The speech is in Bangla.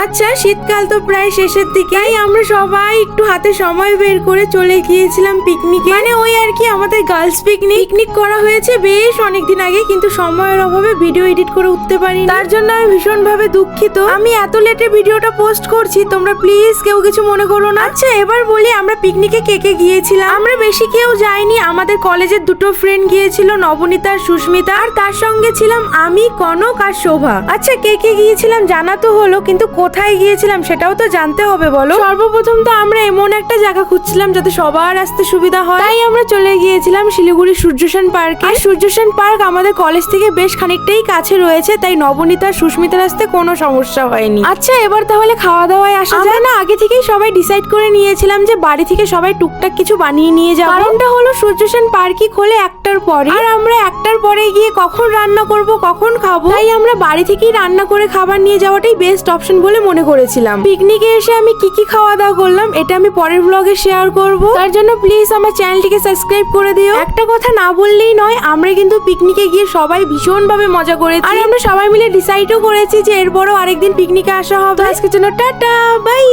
আচ্ছা, শীতকাল তো প্রায় শেষের দিকে, তাই আমরা সবাই একটু হাতে সময় বের করে চলে গিয়েছিলাম পিকনিকে। মানে ওই আর কি, আমাদের গার্লস পিকনিক করা হয়েছে বেশ অনেকদিন আগে, কিন্তু সময়ের অভাবে ভিডিও এডিট করে উঠতে পারি, তার জন্য আমি ভীষণ ভাবে দুঃখিত। আমি এত লেটে ভিডিওটা পোস্ট করছি, তোমরা প্লিজ কেউ কিছু মনে করো না। আচ্ছা, এবার বলি আমরা পিকনিকে কে কে গিয়েছিলাম। আমরা বেশি কেউ যাইনি, আমাদের কলেজের দুটো ফ্রেন্ড গিয়েছিল, নবনীতা আর সুস্মিতা, আর তার সঙ্গে ছিলাম আমি, কনক আর শোভা। আচ্ছা, কে কে গিয়েছিলাম জানা তো হলো, কিন্তু কোথায় গিয়েছিলাম সেটাও তো জানতে হবে বলো। সর্বপ্রথম তো আমরা এমন একটা জায়গা খুঁজছিলাম যাতে সবার আসতে সুবিধা হয়, তাই আমরা চলে গিয়েছিলাম শিলিগুড়ি সূর্যসেন পার্কে। আর সূর্যসেন পার্ক আমাদের কলেজ থেকে বেশ খানিকটাই কাছে রয়েছে, তাই নবনীতা আর সুস্মিতার আসতে কোনো সমস্যা হয়নি। আচ্ছা, এবার তাহলে খাওয়া দাওয়ায় আসা যায়। না, আগে থেকেই সবাই ডিসাইড করে নিয়েছিলাম যে বাড়ি থেকে সবাই টুকটাক কিছু বানিয়ে নিয়ে যাবো। কারণটা হলো সূর্যসেন পার্কই খোলে 1টার পরে, আর আমরা 1টার পরে গিয়ে কখন রান্না করব কখন খাবো, তাই আমরা বাড়ি থেকেই রান্না করে খাবার নিয়ে যাওয়াটাই বেস্ট অপশন বলে মনে করেছিলাম। পিকনিকে এসে আমি কি খাওয়া দাওয়া করলাম এটা আমি পরের ব্লগে শেয়ার করব, তার জন্য প্লিজ আমার চ্যানেলটিকে সাবস্ক্রাইব করে দিও। একটা কথা না বললেই নয়, আমরা কিন্তু পিকনিকে গিয়ে সবাই ভীষণ ভাবে মজা করেছি, আর আমরা সবাই মিলে ডিসাইডও করেছি যে এরপরও আরেকদিন পিকনিকে আসা হবে। আজকের জন্য টাটা, বাই।